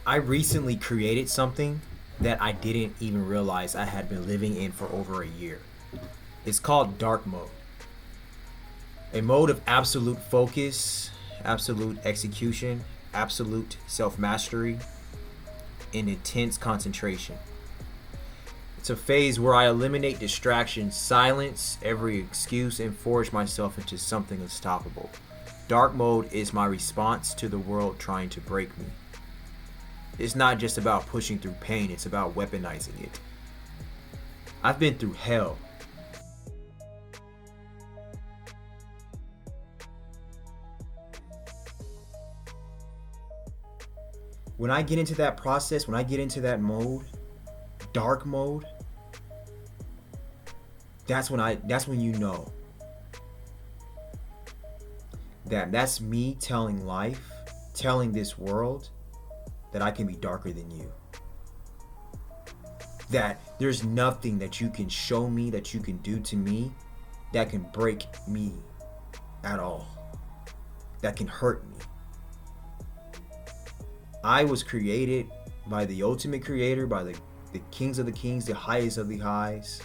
I recently created something that I didn't even realize I had been living in for over a year. It's called dark mode. A mode of absolute focus, absolute execution, absolute self mastery, and intense concentration. It's a phase where I eliminate distractions, silence every excuse, and forge myself into something unstoppable. Dark mode is my response to the world trying to break me. It's not just about pushing through pain, it's about weaponizing it. I've been through hell. When I get into that process, when I get into that mode, dark mode, that's when you know that that's me telling life, telling this world that I can be darker than you. That there's nothing that you can show me, that you can do to me, that can break me at all, that can hurt me. I was created by the ultimate creator, by the kings of the kings, the highest of the highs.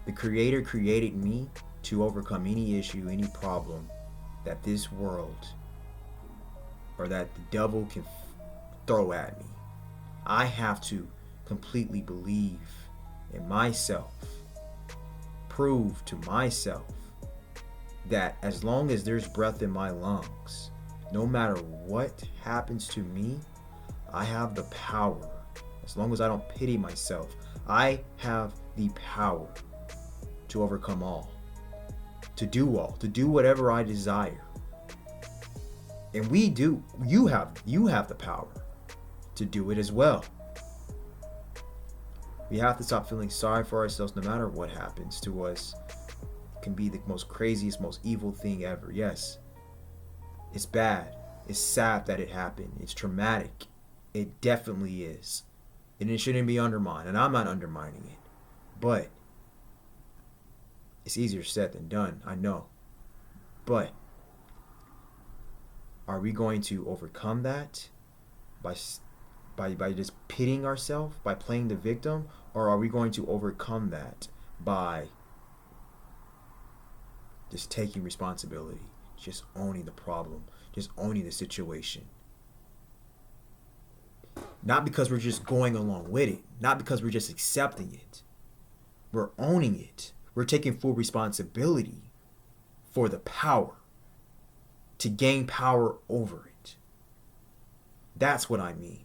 The creator created me to overcome any issue, any problem that this world or that the devil can throw at me. I have to completely believe in myself, prove to myself that as long as there's breath in my lungs, no matter what happens to me, I have the power. As long as I don't pity myself, I have the power to overcome all, to do whatever I desire. And you have the power to do it as well. We have to stop feeling sorry for ourselves no matter what happens to us. It can be the most craziest, most evil thing ever. Yes, it's bad. It's sad that it happened. It's traumatic. It definitely is. And it shouldn't be undermined. And I'm not undermining it. But it's easier said than done, I know. But are we going to overcome that by just pitying ourselves, by playing the victim? Or are we going to overcome that by just taking responsibility, just owning the problem, just owning the situation? Not because we're just going along with it, not because we're just accepting it. We're owning it. We're taking full responsibility for the power, to gain power over it. That's what I mean.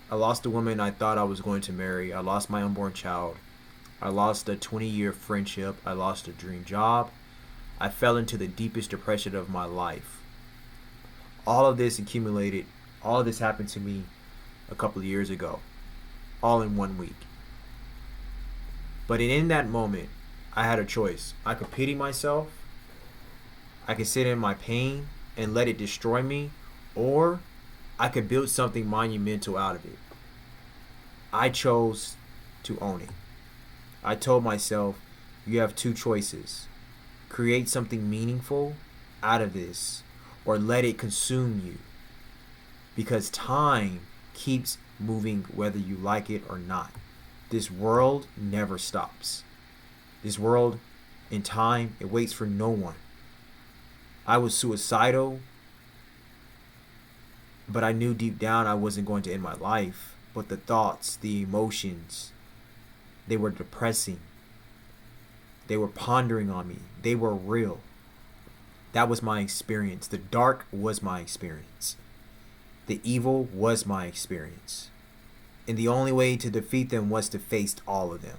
I lost a woman I thought I was going to marry. I lost my unborn child. I lost a 20-year friendship. I lost a dream job. I fell into the deepest depression of my life. All of this accumulated, all of this happened to me a couple of years ago, all in 1 week. But in that moment, I had a choice. I could pity myself, I could sit in my pain and let it destroy me, or I could build something monumental out of it. I chose to own it. I told myself, you have two choices. Create something meaningful out of this, or let it consume you. Because time keeps moving whether you like it or not. This world never stops. This world, in time, it waits for no one. I was suicidal, but I knew deep down I wasn't going to end my life. But the thoughts, the emotions, they were depressing. They were pondering on me. They were real. That was my experience. The dark was my experience. The evil was my experience. And the only way to defeat them was to face all of them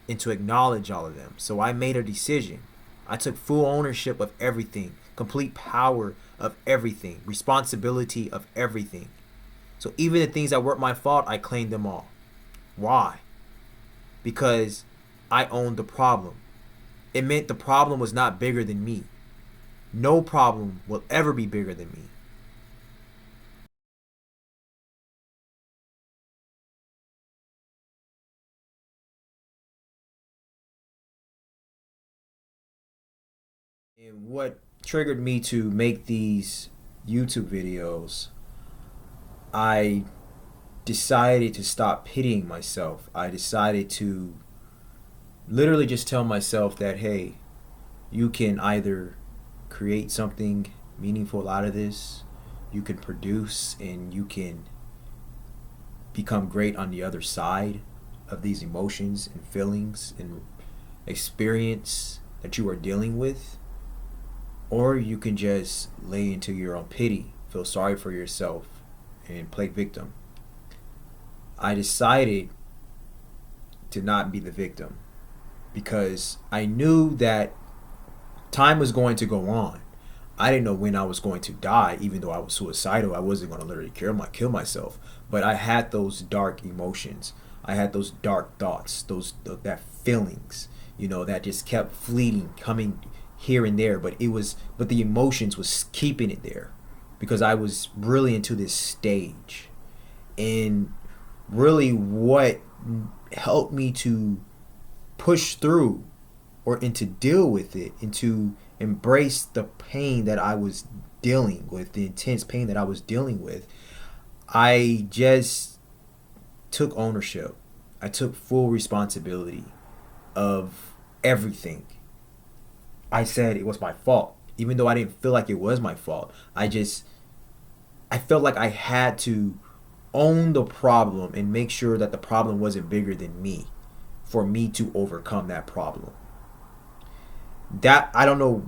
and to acknowledge all of them. So I made a decision. I took full ownership of everything, complete power of everything, responsibility of everything. So even the things that weren't my fault, I claimed them all. Why? Because I owned the problem. It meant the problem was not bigger than me. No problem will ever be bigger than me. And what triggered me to make these YouTube videos, I decided to stop pitying myself. I decided to literally just tell myself that, hey, you can either create something meaningful out of this, you can produce, and you can become great on the other side of these emotions and feelings and experience that you are dealing with, or you can just lay into your own pity, feel sorry for yourself, and play victim. I decided to not be the victim because I knew that time was going to go on. I didn't know when I was going to die, even though I was suicidal. I wasn't going to literally kill myself. But I had those dark emotions. I had those dark thoughts, that feelings, that just kept fleeting, coming here and there. But the emotions was keeping it there because I was really into this stage. And really what helped me to push through and to deal with it and to embrace the pain that I was dealing with, the intense pain that I was dealing with, I just took ownership. I took full responsibility of everything. I said it was my fault, even though I didn't feel like it was my fault. I felt like I had to own the problem and make sure that the problem wasn't bigger than me for me to overcome that problem. That, I don't know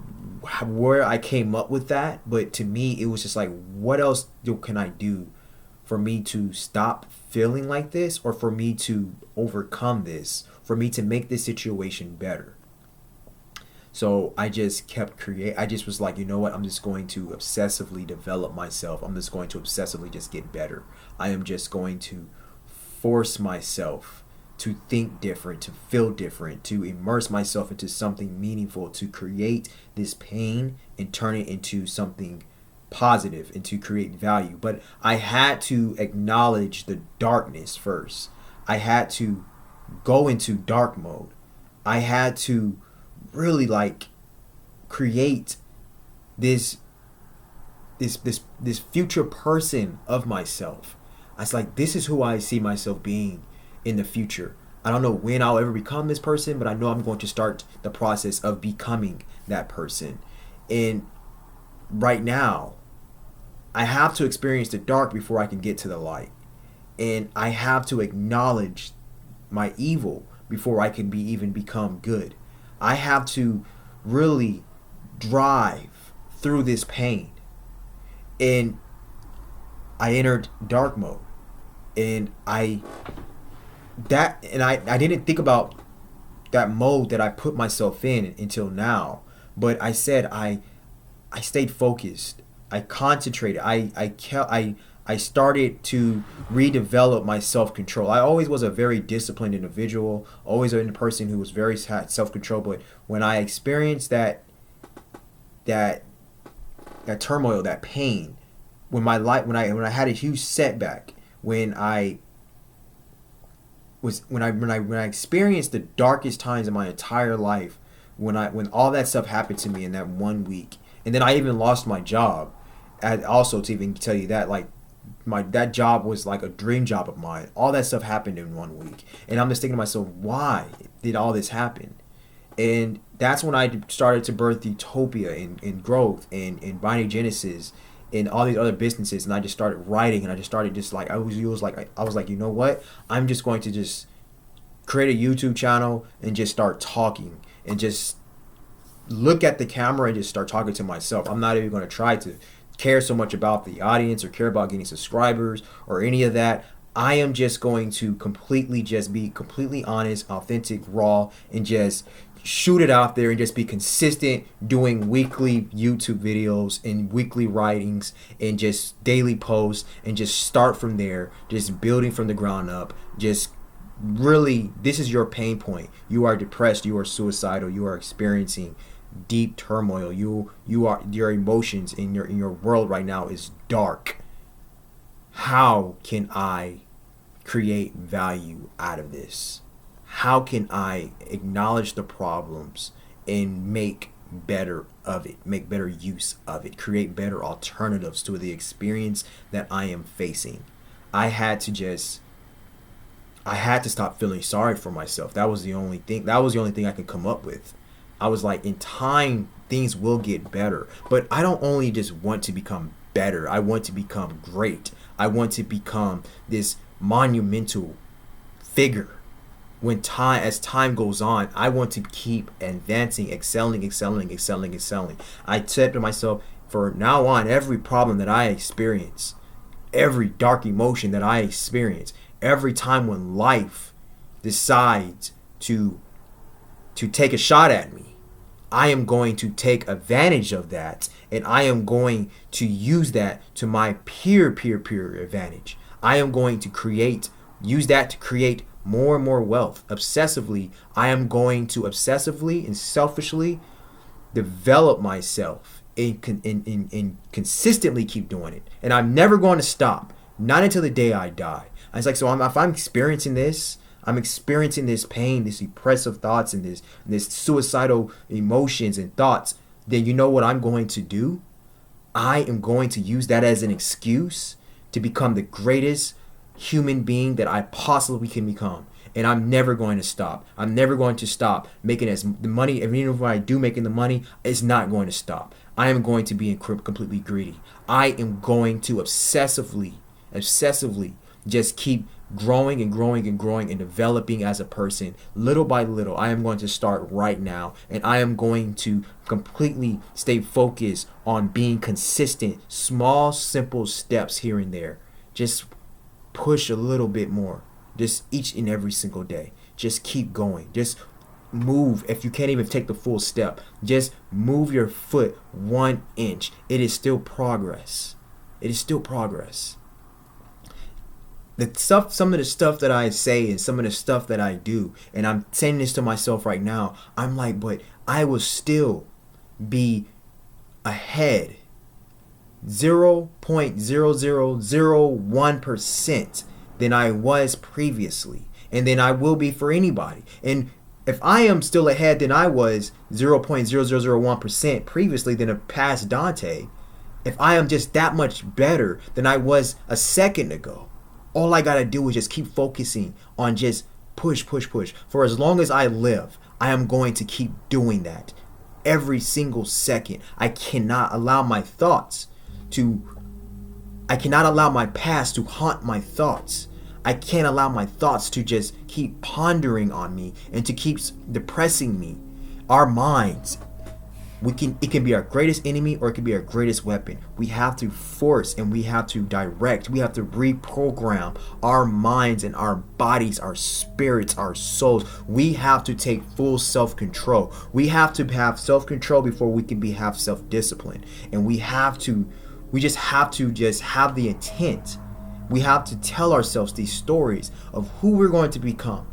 where I came up with that, but to me it was just like, what else can I do for me to stop feeling like this, or for me to overcome this, for me to make this situation better? So I just kept I just was like, you know what, I'm just going to obsessively develop myself. I'm just going to obsessively just get better. I am just going to force myself to think different, to feel different, to immerse myself into something meaningful, to create this pain and turn it into something positive and to create value. But I had to acknowledge the darkness first. I had to go into dark mode. I had to really create this future person of myself. I was like, this is who I see myself being in the future. I don't know when I'll ever become this person, but I know I'm going to start the process of becoming that person. And right now, I have to experience the dark before I can get to the light. And I have to acknowledge my evil before I can even become good. I have to really drive through this pain. And I entered dark mode. And I didn't think about that mode that I put myself in until now. But I said I stayed focused. I concentrated. I started to redevelop my self-control. I always was a very disciplined individual, always a person who was very self-control. But when I experienced that turmoil, that pain, when I had a huge setback, when I experienced the darkest times in my entire life, when all that stuff happened to me in that 1 week, and then I even lost my job. And also, to even tell you that, that job was like a dream job of mine. All that stuff happened in 1 week, and I'm just thinking to myself, why did all this happen? And that's when I started to birth Utopia and Growth and Binary Genesis and all these other businesses, and I just started writing, and I just started I was like, you know what? I'm just going to just create a YouTube channel and just start talking and just look at the camera and just start talking to myself. I'm not even going to try to care so much about the audience or care about getting subscribers or any of that. I am just going to be completely honest, authentic, raw, and just shoot it out there and just be consistent doing weekly YouTube videos and weekly writings and just daily posts and just start from there, just building from the ground up. Just really, this is your pain point. You are depressed, you are suicidal, you are experiencing deep turmoil. Your emotions in your world right now is dark. How can I create value out of this? How can I acknowledge the problems and make better of it, make better use of it, create better alternatives to the experience that I am facing. I had to stop feeling sorry for myself. That was the only thing I could come up with. I was like, in time, things will get better. But I don't only just want to become better. I want to become great. I want to become this monumental figure. As time goes on, I want to keep advancing, excelling. I said to myself, for now on, every problem that I experience, every dark emotion that I experience, every time when life decides to take a shot at me, I am going to take advantage of that, and I am going to use that to my pure advantage. I am going to use that to create more and more wealth. I am going to obsessively and selfishly develop myself and consistently keep doing it. And I'm never going to stop, not until the day I die. I was like, so if I'm experiencing this, I'm experiencing this pain, this oppressive thoughts, and this suicidal emotions and thoughts, then you know what I'm going to do? I am going to use that as an excuse to become the greatest human being that I possibly can become. And I'm never going to stop. I'm never going to stop making the money. Even if I do making the money, it's not going to stop. I am going to be completely greedy. I am going to obsessively just keep growing and developing as a person little by little. I am going to start right now, and I am going to completely stay focused on being consistent, small, simple steps here and there. Just push a little bit more, just each and every single day. Just keep going. Just move. If you can't even take the full step, just move your foot 1 inch. It is still progress. It is still progress. Some of the stuff that I say and some of the stuff that I do, and I'm saying this to myself right now, I'm like, but I will still be ahead 0.0001% than I was previously, and then I will be for anybody. And if I am still ahead than I was 0.0001% previously than a past Dante, if I am just that much better than I was a second ago, all I gotta do is just keep focusing on just push. For as long as I live, I am going to keep doing that every single second. I cannot allow my past to haunt my thoughts. I can't allow my thoughts to just keep pondering on me and to keep depressing me. Our minds, it can be our greatest enemy or it can be our greatest weapon. We have to force and we have to direct. We have to reprogram our minds and our bodies, our spirits, our souls. We have to take full self-control. We have to have self-control before we can have self-discipline. And we just have to have the intent. We have to tell ourselves these stories of who we're going to become.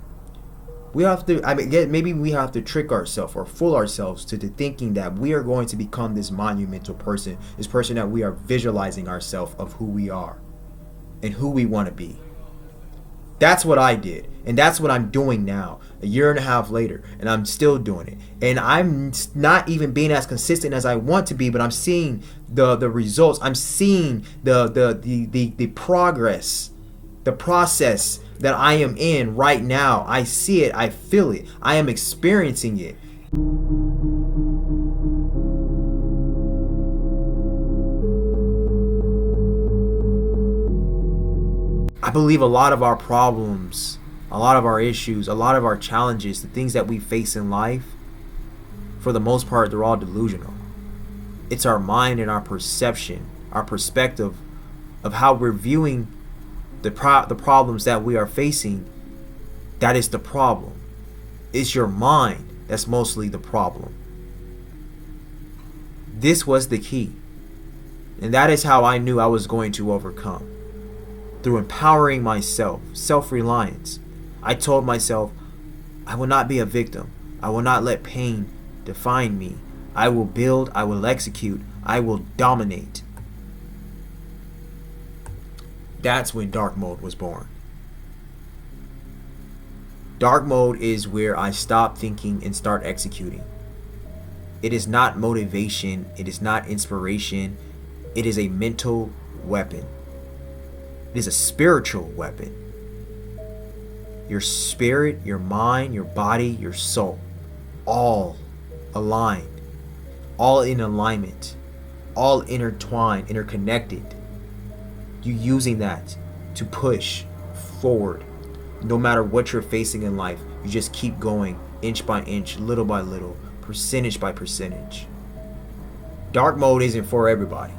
Maybe we have to trick ourselves or fool ourselves to thinking that we are going to become this monumental person, this person that we are visualizing ourselves of who we are and who we want to be. That's what I did, and that's what I'm doing now, a year and a half later, and I'm still doing it. And I'm not even being as consistent as I want to be, but I'm seeing the results. I'm seeing the progress, the process that I am in right now. I see it, I feel it, I am experiencing it. I believe a lot of our problems, a lot of our issues, a lot of our challenges, the things that we face in life, for the most part, they're all delusional. It's our mind and our perception, our perspective of how we're viewing the problems that we are facing. That is the problem. It's your mind that's mostly the problem. This was the key. And that is how I knew I was going to overcome. Through empowering myself, self-reliance. I told myself, I will not be a victim. I will not let pain define me. I will build, I will execute, I will dominate. That's when dark mode was born. Dark mode is where I stop thinking and start executing. It is not motivation. It is not inspiration. It is a mental weapon. It is a spiritual weapon. Your spirit, your mind, your body, your soul, all aligned, all in alignment, all intertwined, interconnected. You using that to push forward. No matter what you're facing in life, you just keep going inch by inch, little by little, percentage by percentage. Dark mode isn't for everybody.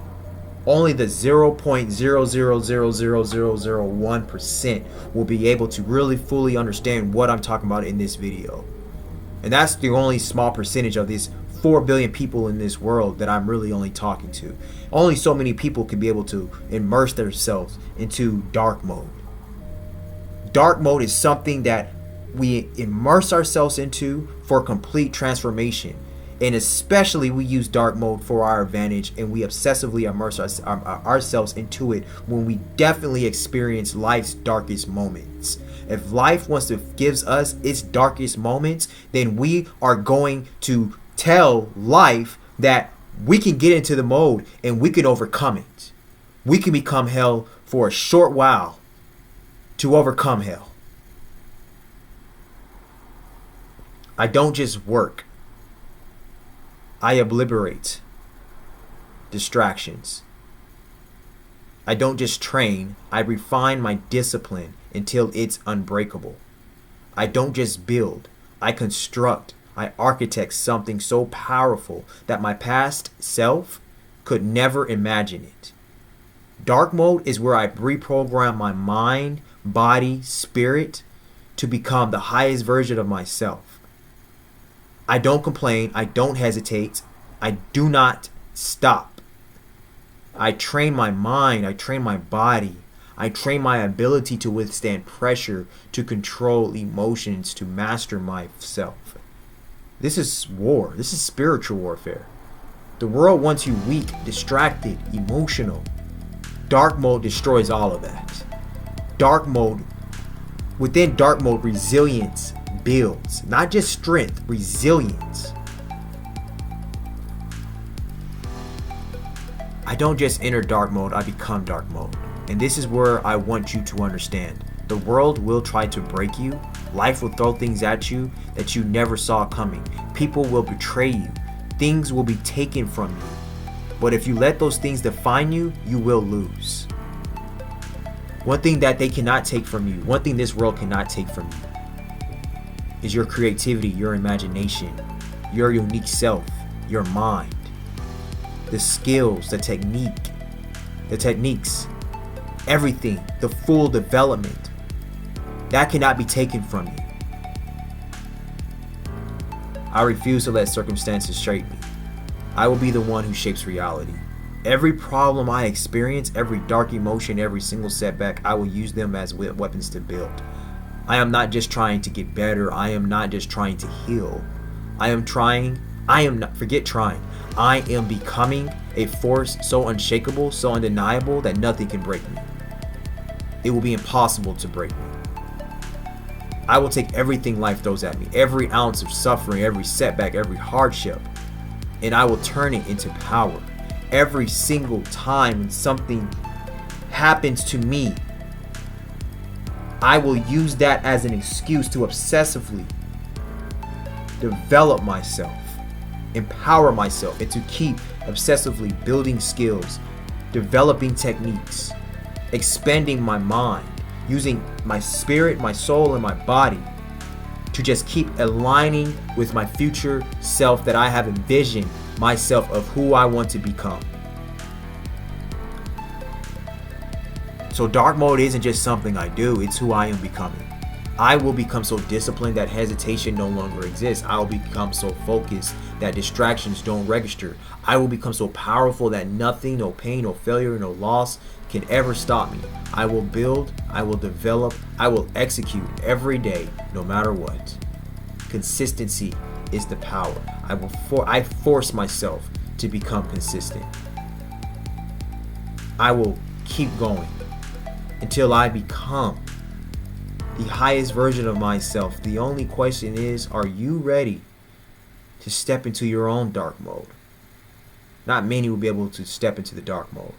Only the 0.0000001% will be able to really fully understand what I'm talking about in this video. And that's the only small percentage of these 4 billion people in this world that I'm really only talking to. Only so many people can be able to immerse themselves into dark mode. Dark mode is something that we immerse ourselves into for complete transformation. And especially we use dark mode for our advantage, and we obsessively immerse ourselves into it when we definitely experience life's darkest moments. If life wants to give us its darkest moments, then we are going to tell life that we can get into the mode and we can overcome it. We can become hell for a short while to overcome hell. I don't just work. I obliterate distractions. I don't just train, I refine my discipline until it's unbreakable. I don't just build, I construct, I architect something so powerful that my past self could never imagine it. Dark mode is where I reprogram my mind, body, spirit to become the highest version of myself. I don't complain. I don't hesitate. I do not stop. I train my mind. I train my body. I train my ability to withstand pressure, to control emotions, to master myself. This is war. This is spiritual warfare. The world wants you weak, distracted, emotional. Dark mode destroys all of that. Dark mode, within dark mode, resilience builds, not just strength, resilience. I don't just enter dark mode, I become dark mode. And this is where I want you to understand. The world will try to break you. Life will throw things at you that you never saw coming. People will betray you. Things will be taken from you. But if you let those things define you, you will lose. One thing that they cannot take from you, one thing this world cannot take from you, is your creativity, your imagination, your unique self, your mind, the skills, the techniques, everything, the full development. That cannot be taken from you. I refuse to let circumstances shape me. I will be the one who shapes reality. Every problem I experience, every dark emotion, every single setback, I will use them as weapons to build. I am not just trying to get better. I am not just trying to heal. I am becoming a force so unshakable, so undeniable that nothing can break me. It will be impossible to break me. I will take everything life throws at me, every ounce of suffering, every setback, every hardship, and I will turn it into power. Every single time something happens to me, I will use that as an excuse to obsessively develop myself, empower myself, and to keep obsessively building skills, developing techniques, expanding my mind, using my spirit, my soul, and my body to just keep aligning with my future self that I have envisioned myself of who I want to become. So dark mode isn't just something I do, it's who I am becoming. I will become so disciplined that hesitation no longer exists. I will become so focused that distractions don't register. I will become so powerful that nothing, no pain, no failure, no loss can ever stop me. I will build, I will develop, I will execute every day, no matter what. Consistency is the power. I force myself to become consistent. I will keep going until I become the highest version of myself. The only question is, are you ready to step into your own dark mode. Not many will be able to step into the dark mode.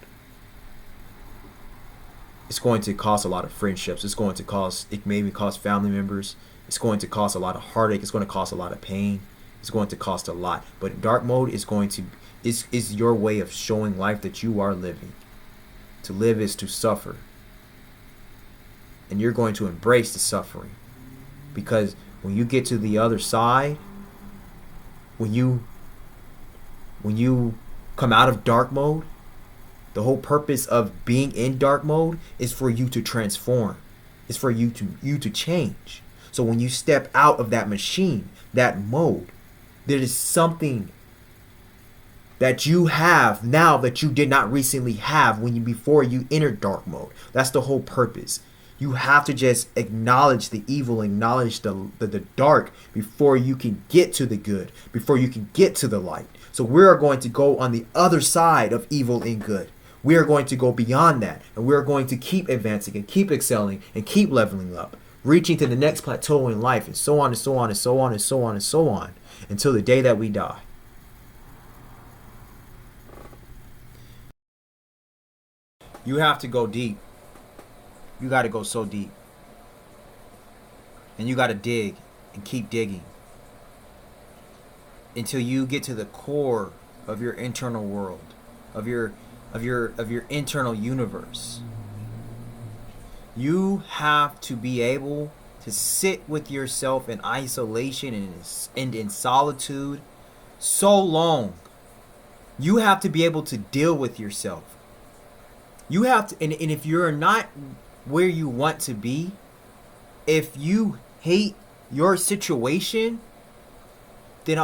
It's going to cost a lot of friendships. It maybe cost family members. It's going to cost a lot of heartache. It's going to cost a lot of pain. It's going to cost a lot. But dark mode is your way of showing life that you are living. To live is to suffer. And you're going to embrace the suffering. Because when you get to the other side, when you come out of dark mode, the whole purpose of being in dark mode is for you to transform. It's for you to change. So when you step out of that machine, that mode, there is something that you have now that you did not recently have before you entered dark mode. That's the whole purpose. You have to just acknowledge the evil, acknowledge the dark before you can get to the good, before you can get to the light. So we are going to go on the other side of evil and good. We are going to go beyond that, and we are going to keep advancing and keep excelling and keep leveling up, reaching to the next plateau in life, and so on and so on and so on and so on and so on until the day that we die. You have to go deep. You got to go so deep. And you got to dig and keep digging until you get to the core of your internal world, of your internal universe. You have to be able to sit with yourself in isolation and in solitude so long. You have to be able to deal with yourself. You have to, and if you're not where you want to be, if you hate your situation, then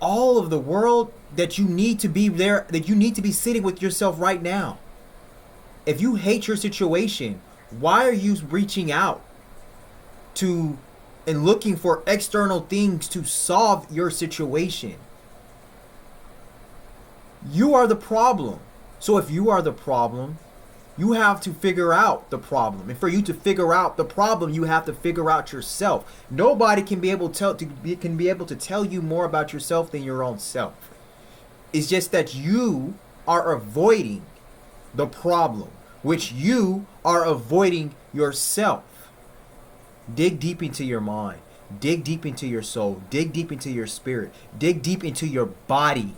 all of the world that you need to be there, that you need to be sitting with yourself right now. If you hate your situation, why are you reaching out to and looking for external things to solve your situation? You are the problem. So if you are the problem, you have to figure out the problem. And for you to figure out the problem, you have to figure out yourself. Nobody can be able to tell you more about yourself than your own self. It's just that you are avoiding the problem, which you are avoiding yourself. Dig deep into your mind. Dig deep into your soul. Dig deep into your spirit. Dig deep into your body.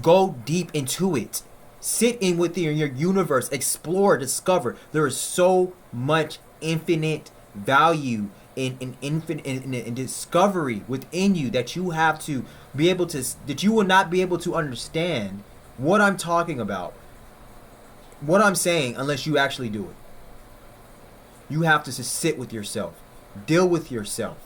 Go deep into it. Sit in within your universe. Explore, discover. There is so much infinite value in discovery within you that you have to be able to, that you will not be able to understand what I'm talking about, what I'm saying, unless you actually do it. You have to just sit with yourself, deal with yourself,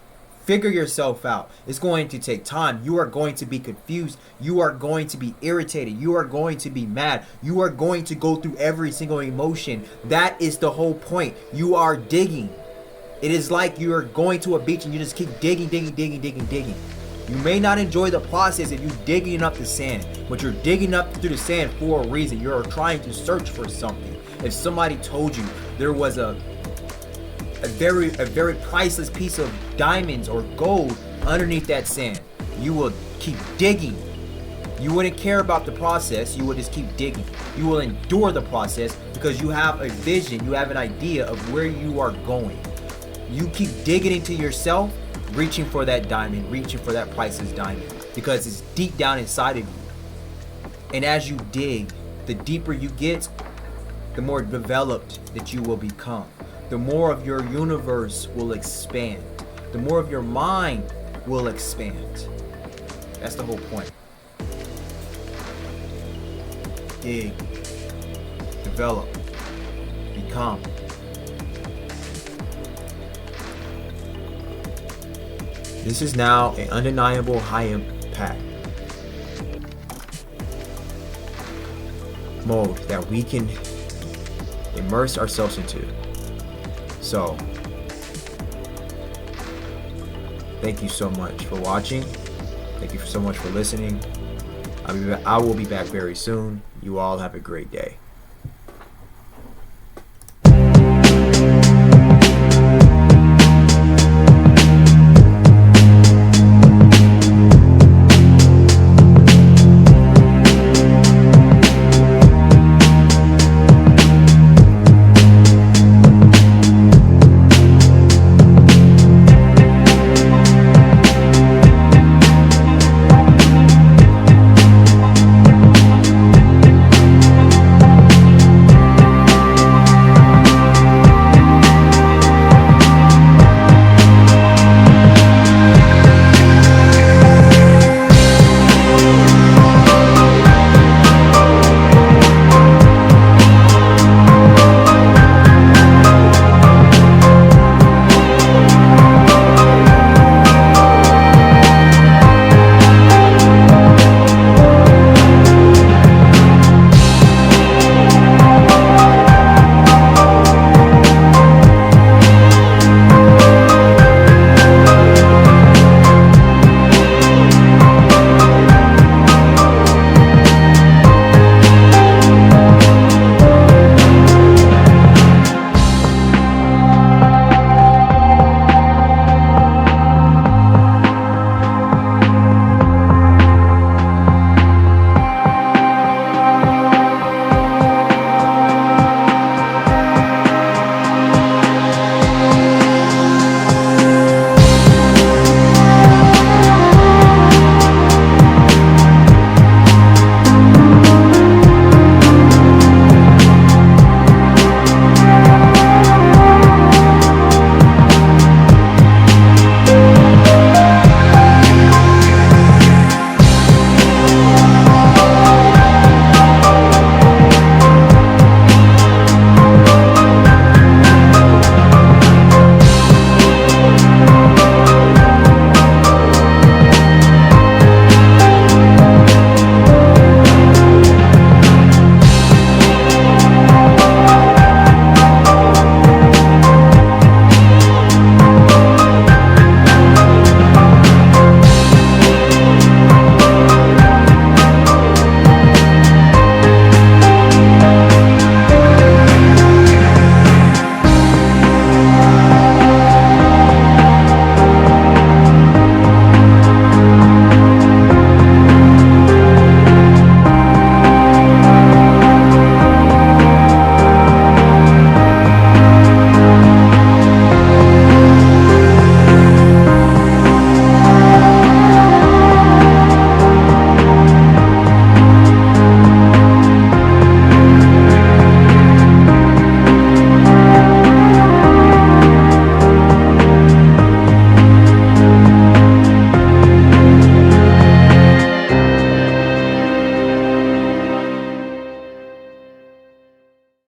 figure yourself out. It's going to take time. You are going to be confused. You are going to be irritated. You are going to be mad. You are going to go through every single emotion. That is the whole point. You are digging. It is like you are going to a beach and you just keep digging. You may not enjoy the process if you're digging up the sand, but you're digging up through the sand for a reason. You're trying to search for something. If somebody told you there was a very priceless piece of diamonds or gold underneath that sand, you will keep digging. You wouldn't care about the process. You will just keep digging. You will endure the process because you have a vision. You have an idea of where you are going. You keep digging into yourself, reaching for that diamond, reaching for that priceless diamond, because it's deep down inside of you. And as you dig, the deeper you get, the more developed that you will become. The more of your universe will expand. The more of your mind will expand. That's the whole point. Dig, develop, become. This is now an undeniable high impact mode that we can immerse ourselves into. So, thank you so much for watching. Thank you so much for listening. I will be back very soon. You all have a great day.